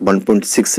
1.6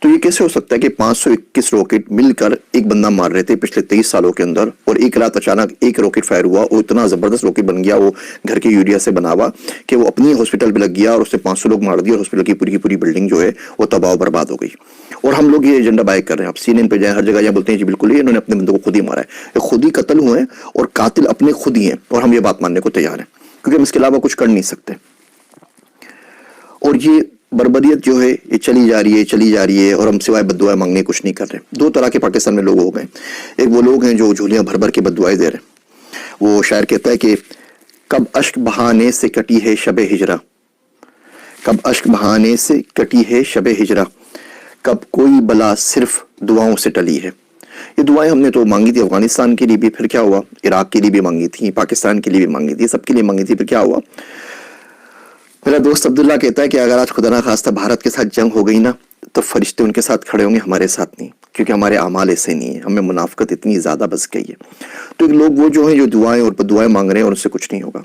تو یہ کیسے ہو سکتا ہے کہ 521 راکٹ مل کر ایک بندہ مار رہے تھے پچھلے 23 سالوں کے اندر، اور ایک رات اچانک ایک راکٹ فائر ہوا اور اتنا زبردست راکٹ بن گیا، وہ گھر کے یوریا سے بنا ہوا، کہ وہ اپنی ہاسپٹل پہ لگ گیا اور اس نے 500 لوگ مار دیے، اور ہاسپٹل کی پوری بلڈنگ جو ہے وہ تباہ و برباد ہو گئی۔ اور ہم لوگ یہ ایجنڈا بائک کر رہے ہیں، آپ CNN پہ جائیں، ہر جگہ بولتے ہیں جی بالکل ہی انہوں نے اپنے بندوں کو خود ہی مارا ہے، یہ خود ہی قتل ہوئے ہیں اور قاتل اپنے خود ہی ہیں، اور ہم یہ بات ماننے کو تیار ہیں کیونکہ ہم اس کے علاوہ کچھ کر نہیں سکتے۔ اور یہ بربریت جو ہے یہ چلی جا رہی ہے اور ہم سوائے بد دعائیں مانگنے کچھ نہیں کر رہے۔ دو طرح کے پاکستان میں لوگ ہو گئے، ایک وہ لوگ ہیں جو جھولیاں بھر بھر کے بد دعائیں دے رہے ہیں۔ وہ شاعر کہتا ہے کہ کب اشک بہانے سے کٹی ہے شب ہجرا، کب اشک بہانے سے کٹی ہے شب ہجرا، کب کوئی بلا صرف دعاؤں سے ٹلی ہے۔ یہ دعائیں ہم نے تو مانگی تھی افغانستان کے لیے بھی، پھر کیا ہوا، عراق کے لیے بھی مانگی تھی، پاکستان کے لیے بھی مانگی تھی، سب کے لیے مانگی تھی، پھر کیا ہوا۔ میرا دوست عبداللہ کہتا ہے کہ اگر آج خدا نخواستہ بھارت کے ساتھ جنگ ہو گئی نا تو فرشتے ان کے ساتھ کھڑے ہوں گے، ہمارے ساتھ نہیں، کیونکہ ہمارے اعمال ایسے نہیں ہیں، ہمیں منافقت اتنی زیادہ بس گئی ہے۔ تو ایک لوگ وہ جو ہیں جو دعائیں اور دعائیں مانگ رہے ہیں اور اس سے کچھ نہیں ہوگا،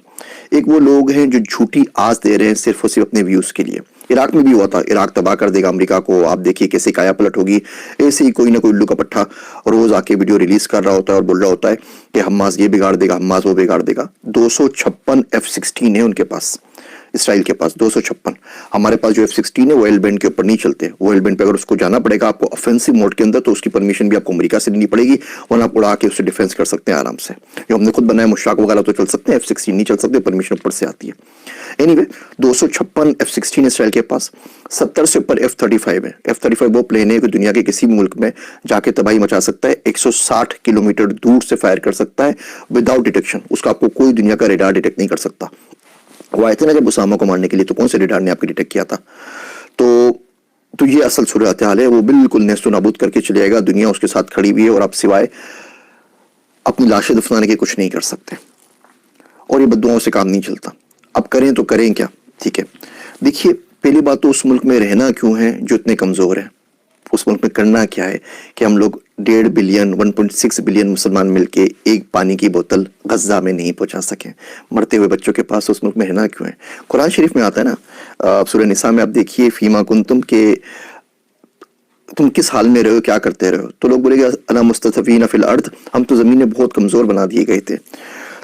ایک وہ لوگ ہیں جو جھوٹی آس دے رہے ہیں صرف اور صرف اپنے ویوز کے لیے۔ عراق میں بھی ہوا تھا، عراق تباہ کر دے گا امریکہ کو، آپ دیکھیے کیسے کایا پلٹ ہوگی، ایسے ہی کوئی نہ کوئی الو کا پٹھا روز آ کے ویڈیو ریلیز کر رہا ہوتا ہے اور بول رہا ہوتا ہے کہ حماس یہ بگاڑ دے گا، حماس وہ بگاڑ دے گا۔ 256 F-16 ہے ان کے پاس، اسرائیل کے پاس 256۔ ہمارے پاس جو F-16 ہے وہ ایل بینڈ کے اوپر نہیں چلتے، وہ ایل بینڈ پہ اگر اس کو جانا پڑے گا آپ کو آفینسو موڈ کے اندر تو اس کی پرمیشن بھی آپ کو امریکہ سے لینی پڑے گی، ورنہ آپ اڑا کے اس سے ڈیفینس کر سکتے ہیں آرام سے۔ جو ہم نے خود بنایا مشاق وغیرہ تو چل سکتے ہیں، F-16 نہیں چل سکتے، پرمیشن اوپر سے آتی ہے۔ اینی وے 256 F-16 اسرائیل کے پاس، 70 سے اوپر F-35 ہے۔ F-35 وہ پلین ہے کہ دنیا کے کسی بھی ملک میں جا کے تباہی مچا سکتا ہے، 160 کلومیٹر دور سے فائر کر سکتا ہے وداؤٹ ڈیٹیکشن، اس کا آپ کو کوئی دنیا کا ریڈار ڈیٹیکٹ نہیں کر سکتا۔ وہ آئے تھے نا جب اسامہ کو مارنے کے لیے تو کون سے ریڈار نے آپ کو ڈیٹیکٹ کیا تھا؟ تو یہ اصل صورتحال ہے، وہ بالکل نیست و نابود کر کے چلے جائے گا، دنیا اس کے ساتھ کھڑی ہوئی ہے اور آپ سوائے اپنی لاشیں دفنانے کے کچھ نہیں کر سکتے، اور یہ بددعاؤں سے کام نہیں چلتا۔ اب کریں تو کریں کیا؟ ٹھیک ہے، دیکھیے پہلی بات تو اس ملک میں رہنا کیوں ہے جو اتنے کمزور ہیں، اس ملک میں کرنا کیا ہے کہ ہم لوگ 1.5 بلین 1.6 بلین مسلمان مل کے ایک پانی کی بوتل غزہ میں نہیں پہنچا سکیں، مرتے ہوئے بچوں کے پاس اس ملک میں رہنا کیوں ہے؟ قرآن شریف میں آتا ہے نا، سورہ نساء میں آپ دیکھیے فیما کنتم کہ تم کس حال میں رہو، کیا کرتے رہو، تو لوگ بولے گے انا مستضعفین فی الارض، ہم تو زمین میں بہت کمزور بنا دیے گئے تھے،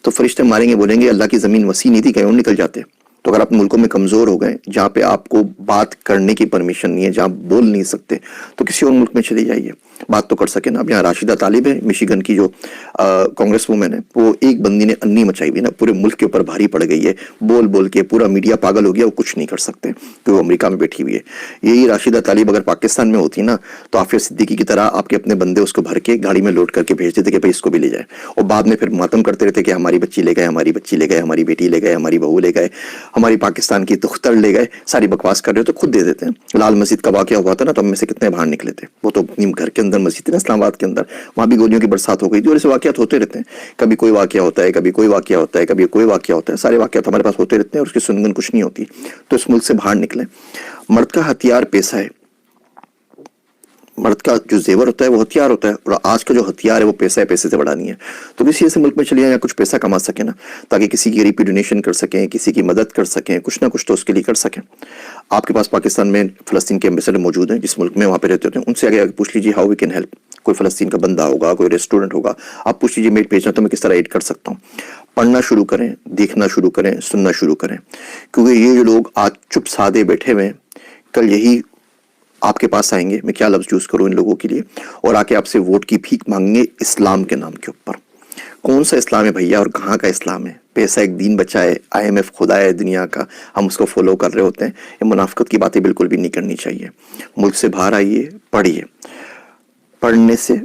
تو فرشتے ماریں گے، بولیں گے اللہ کی زمین وسیع نہیں تھی، کہیں اور نکل جاتے۔ تو اگر آپ ملکوں میں کمزور ہو گئے جہاں پہ آپ کو بات کرنے کی پرمیشن نہیں ہے، جہاں بول نہیں سکتے، تو کسی اور ملک میں چلے جائیے، بات تو کر سکے نا۔ اب یہاں راشدہ طالب ہے مشیگن کی جو کانگریس وومن ہے، وہ ایک بندی نے انی مچائی ہوئی نا، پورے ملک کے اوپر بھاری پڑ گئی ہے، بول بول کے پورا میڈیا پاگل ہو گیا، وہ کچھ نہیں کر سکتے کہ وہ امریکہ میں بیٹھی ہوئی ہے۔ یہی راشدہ طالب اگر پاکستان میں ہوتی نا تو عافیہ صدیقی کی طرح آپ کے اپنے بندے اس کو بھر کے گاڑی میں لوڈ کر کے بھیج دیتے کہ بھائی اس کو بھی لے جائے، اور بعد میں پھر ماتم کرتے رہتے کہ ہماری بچی لے گئے، ہماری بچی لے گئے، ہماری بیٹی لے گئے، ہماری بہو لے گئے، ہماری پاکستان کی تختر لے گئے، ساری بکواس کر رہے ہو تو خود دے دیتے ہیں۔ لال مسجد کا واقعہ ہوا تھا نا تو ہم میں سے کتنے باہر نکلے تھے، وہ تو اپنی گھر کے اندر مسجد ہے نا اسلام آباد کے اندر، وہاں بھی گولیوں کی برسات ہو گئی تھی، اور ایسے واقعات ہوتے رہتے ہیں، کبھی کوئی واقعہ ہوتا ہے، کبھی کوئی واقعہ ہوتا ہے، کبھی کوئی واقعہ ہوتا ہے، سارے واقعات ہمارے پاس ہوتے رہتے ہیں اور اس کی سنگن کچھ نہیں ہوتی۔ تو اس ملک سے باہر نکلیں۔ مرد کا ہتھیار پیسہ ہے، مرد کا جو زیور ہوتا ہے وہ ہتھیار ہوتا ہے، اور آج کا جو ہتھیار ہے وہ پیسہ ہے، پیسے سے بڑا نہیں ہے۔ تو کسی ایسے ملک میں چلیے یا کچھ پیسہ کما سکیں نا، تاکہ کسی کی غریب کی ڈونیشن کر سکیں، کسی کی مدد کر سکیں، کچھ نہ کچھ تو اس کے لیے کر سکیں۔ آپ کے پاس پاکستان میں فلسطین کے ایمبیسڈر موجود ہیں، جس ملک میں وہاں پہ رہتے ہوتے ہیں، ان سے آگے پوچھ لیجیے ہاؤ وی کین ہیلپ۔ کوئی فلسطین کا بندہ ہوگا، کوئی ریسٹورنٹ ہوگا، آپ پوچھ لیجیے میٹ بھیجنا تو میں کس طرح ایڈ کر سکتا ہوں۔ پڑھنا شروع کریں، دیکھنا شروع کریں، سننا شروع کریں، کیونکہ یہ جو لوگ آج چپ سادے بیٹھے ہوئے ہیں، کل یہی آپ کے پاس آئیں گے، میں کیا لفظ یوز کروں ان لوگوں کے لیے، اور آ کے آپ سے ووٹ کی بھیک مانگیں گے اسلام کے نام کے اوپر۔ کون سا اسلام ہے بھیا اور کہاں کا اسلام ہے؟ پیسہ ایک دین بچا ہے، IMF خدا ہے دنیا کا، ہم اس کو فالو کر رہے ہوتے ہیں۔ یہ منافقت کی باتیں بالکل بھی نہیں کرنی چاہیے۔ ملک سے باہر آئیے، پڑھیے، پڑھنے سے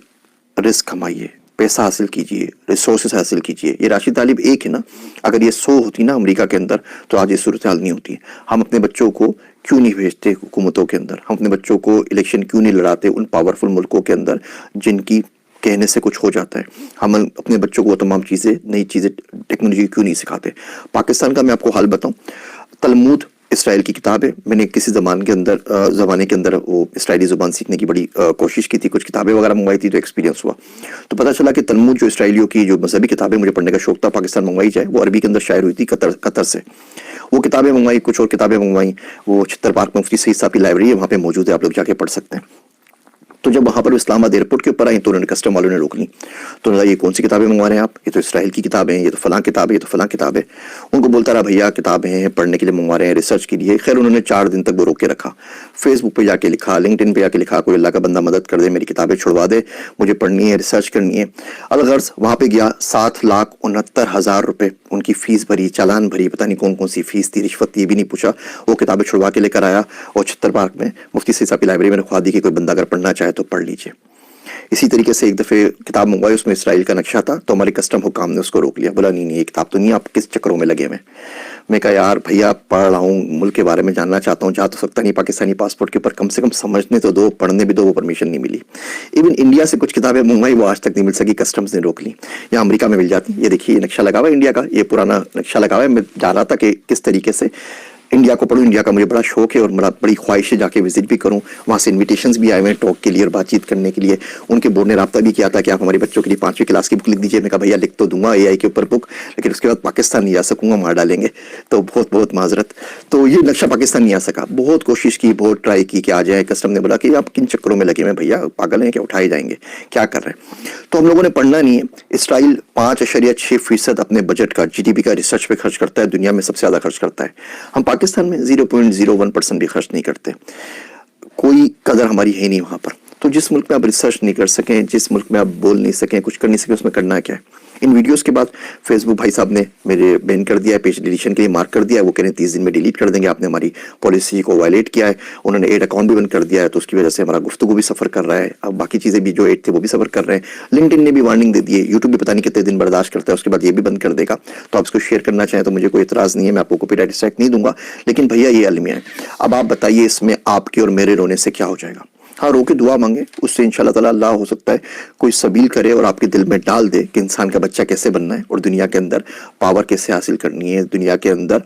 رزق کمائیے، پیسہ حاصل کیجیے، ریسورسز حاصل کیجیے۔ یہ راشد طالب ایک ہے نا، اگر یہ 100 ہوتی نا امریکہ کے اندر تو آج یہ صورتحال نہیں ہوتی۔ ہم اپنے بچوں کو کیوں نہیں بھیجتے حکومتوں کے اندر، ہم اپنے بچوں کو الیکشن کیوں نہیں لڑاتے ان پاورفل ملکوں کے اندر جن کی کہنے سے کچھ ہو جاتا ہے، ہم اپنے بچوں کو وہ تمام چیزیں، نئی چیزیں، ٹیکنالوجی کیوں نہیں سکھاتے۔ پاکستان کا میں آپ کو حال بتاؤں، تلمود اسرائیل کی کتاب ہے، میں نے کسی زمانے کے اندر وہ اسرائیلی زبان سیکھنے کی بڑی کوشش کی تھی، کچھ کتابیں وغیرہ منگوائی تھی تو ایکسپیرینس ہوا، تو پتہ چلا کہ تلمود جو اسرائیلیوں کی جو مذہبی کتابیں مجھے پڑھنے کا شوق تھا، پاکستان منگوائی جائے، وہ عربی کے اندر شائع ہوئی تھی قطر سے۔ وہ کتابیں منگوائی، کچھ اور کتابیں منگوائی، وہ چھتر پارک مفتی سعید صاحب کی لائبریری ہے، وہاں پہ موجود ہے، آپ لوگ جا کے پڑھ سکتے ہیں۔ تو جب وہاں پر اسلام آباد ایئرپورٹ کے اوپر آئی تو انہوں نے کسٹم والوں نے روک لی. تو یہ کون سی کتابیں منگوا رہے ہیں آپ؟ یہ تو اسرائیل کی کتابیں ہیں, یہ تو فلاں کتاب ہے, یہ تو فلاں کتاب ہے. ان کو بولتا رہا بھیا کتابیں ہیں, پڑھنے کے لیے منگوا رہے ہیں, ریسرچ کے لیے. خیر انہوں نے 4 دن تک وہ روک کے رکھا. فیس بک پہ جا کے لکھا, لنکڈ ان پہ جا کے لکھا, کوئی اللہ کا بندہ مدد کر دے, میری کتابیں چھڑوا دے, مجھے پڑھنی ہے, ریسرچ کرنی ہے. الغرض وہاں پہ گیا, 7,69,000 روپے ان کی فیس بھری, چالان بھری, پتہ نہیں کون کون سی فیس تھی, رشوت تھی, یہ بھی نہیں پوچھا. وہ کتابیں چھڑوا کے لے کر آیا اور چھتر پارک میں مفتی سید صاحب کی لائبریری میں رکھوا دی کہ کوئی بندہ اگر پڑھنا چاہے تو پڑھ لیجیے. اسی طریقے سے ایک دفعہ کتاب منگوائی, اس میں اسرائیل کا نقشہ تھا, تو ہمارے کسٹم حکام نے اس کو روک لیا. بولا نہیں یہ کتاب تو نہیں, آپ کس چکروں میں لگے ہوئے. میں کہا یار بھیا پڑھ رہا ہوں, ملک کے بارے میں جاننا چاہتا ہوں, جا تو سکتا نہیں پاکستانی پاسپورٹ کے اوپر, کم سے کم سمجھنے تو دو, پڑھنے بھی دو. وہ پرمیشن نہیں ملی. ایون انڈیا سے کچھ کتابیں منگوائی, وہ آج تک نہیں مل سکی, کسٹمز نے روک لی. یا امریکہ میں مل جاتی. یہ دیکھیے یہ نقشہ لگا ہوا ہے انڈیا کا, یہ پرانا نقشہ لگا ہوا ہے. میں جا رہا تھا کہ کس طریقے سے انڈیا کو پڑھوں, انڈیا کا مجھے بڑا شوق ہے اور بڑی خواہش ہے جا کے وزٹ بھی کروں. وہاں سے انویٹیشنز بھی آئے ہوئے ہیں ٹاک کے لیے اور بات چیت کرنے کے لیے. ان کے بورڈ نے رابطہ بھی کیا تھا کہ آپ ہمارے بچوں کے لیے 5ویں کلاس کی بک لکھ دیجیے. میں کہا بھیا لکھ تو دوں گا AI کے اوپر بک, لیکن اس کے بعد پاکستان نہیں آ سکوں گا, مار ڈالیں گے, تو بہت بہت معذرت. تو یہ نقشہ پاکستان نہیں آ سکا. بہت کوشش کی, بہت ٹرائی کی کہ آ جائے. کسٹم نے بولا کہ آپ کن چکروں میں لگے ہوئے بھیا, پاگل ہیں کہ اٹھائے جائیں گے, کیا کر رہے ہیں. تو ہم لوگوں نے پڑھنا نہیں ہے. اسرائیل 5.6% اپنے بجٹ کا GDP کا ریسرچ پہ خرچ کرتا ہے, دنیا میں سب سے زیادہ خرچ کرتا ہے. ہم پاکستان میں 0.01% بھی خرچ نہیں کرتے. کوئی قدر ہماری ہے نہیں وہاں پر. تو جس ملک میں آپ ریسرچ نہیں کر سکیں, جس ملک میں آپ بول نہیں سکیں, کچھ کر نہیں سکیں, اس میں کرنا کیا ہے. ان ویڈیوز کے بعد فیس بک بھائی صاحب نے میرے بین کر دیا ہے, پیج ڈیلیشن کے لیے مارک کر دیا ہے. وہ کہہ رہے ہیں 30 دن میں ڈیلیٹ کر دیں گے, آپ نے ہماری پالیسی کو وائلیٹ کیا ہے. انہوں نے ایڈ اکاؤنٹ بھی بند کر دیا ہے, تو اس کی وجہ سے ہمارا گفتگو بھی سفر کر رہا ہے. اب باقی چیزیں بھی جو ایڈ تھے وہ بھی سفر کر رہے ہیں. لنکڈ ان نے بھی وارننگ دے دی ہے, یوٹیوب بھی پتہ نہیں کتنے دن برداشت کرتا ہے, اس کے بعد یہ بھی بند کر دے گا. تو آپ اس کو شیئر کرنا چاہیں تو مجھے کوئی اعتراض نہیں ہے, میں آپ کو کاپی رائٹ اسٹرائک نہیں دوں گا. لیکن بھیا یہ المیہ ہے. اب آپ بتائیے اس میں آپ کے اور میرے رونے سے کیا ہو جائے گا. ہاں رو کے دعا مانگے, اس سے انشاءاللہ تعالی اللہ ہو سکتا ہے کوئی سبیل کرے اور آپ کے دل میں ڈال دے کہ انسان کا بچہ کیسے بننا ہے, اور دنیا کے اندر پاور کیسے حاصل کرنی ہے, دنیا کے اندر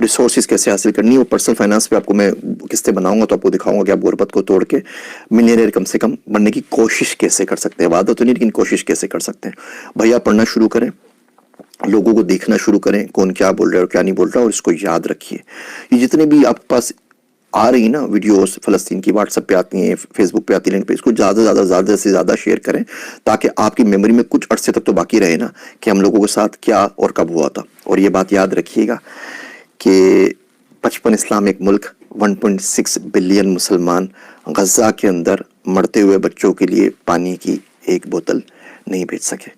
ریسورسز کیسے حاصل کرنی ہے. وہ پرسنل فائنانس پہ آپ کو میں قسطیں بناؤں گا تو آپ کو دکھاؤں گا کہ آپ غربت کو توڑ کے ملینئر کم سے کم بننے کی کوشش کیسے کر سکتے ہیں. وعدہ تو نہیں, لیکن کوشش کیسے کر سکتے ہیں. بھیا پڑھنا شروع کریں, لوگوں کو دیکھنا شروع کریں کون کیا بول رہا ہے اور کیا نہیں بول رہا, اور اس کو یاد رکھیے. یہ جتنے بھی آپ کے پاس آ رہی نا ویڈیوز فلسطین کی, واٹس ایپ پہ آتی ہیں, فیس بک پہ آتی ہیں, لنک پہ, اس کو زیادہ سے زیادہ شیئر کریں تاکہ آپ کی میموری میں کچھ عرصے تک تو باقی رہے نا کہ ہم لوگوں کے ساتھ کیا اور کب ہوا تھا. اور یہ بات یاد رکھیے گا کہ 55 اسلامک ملک, 1.6 بلین مسلمان غزہ کے اندر مرتے ہوئے بچوں کے لیے پانی کی ایک بوتل نہیں بھیج سکے.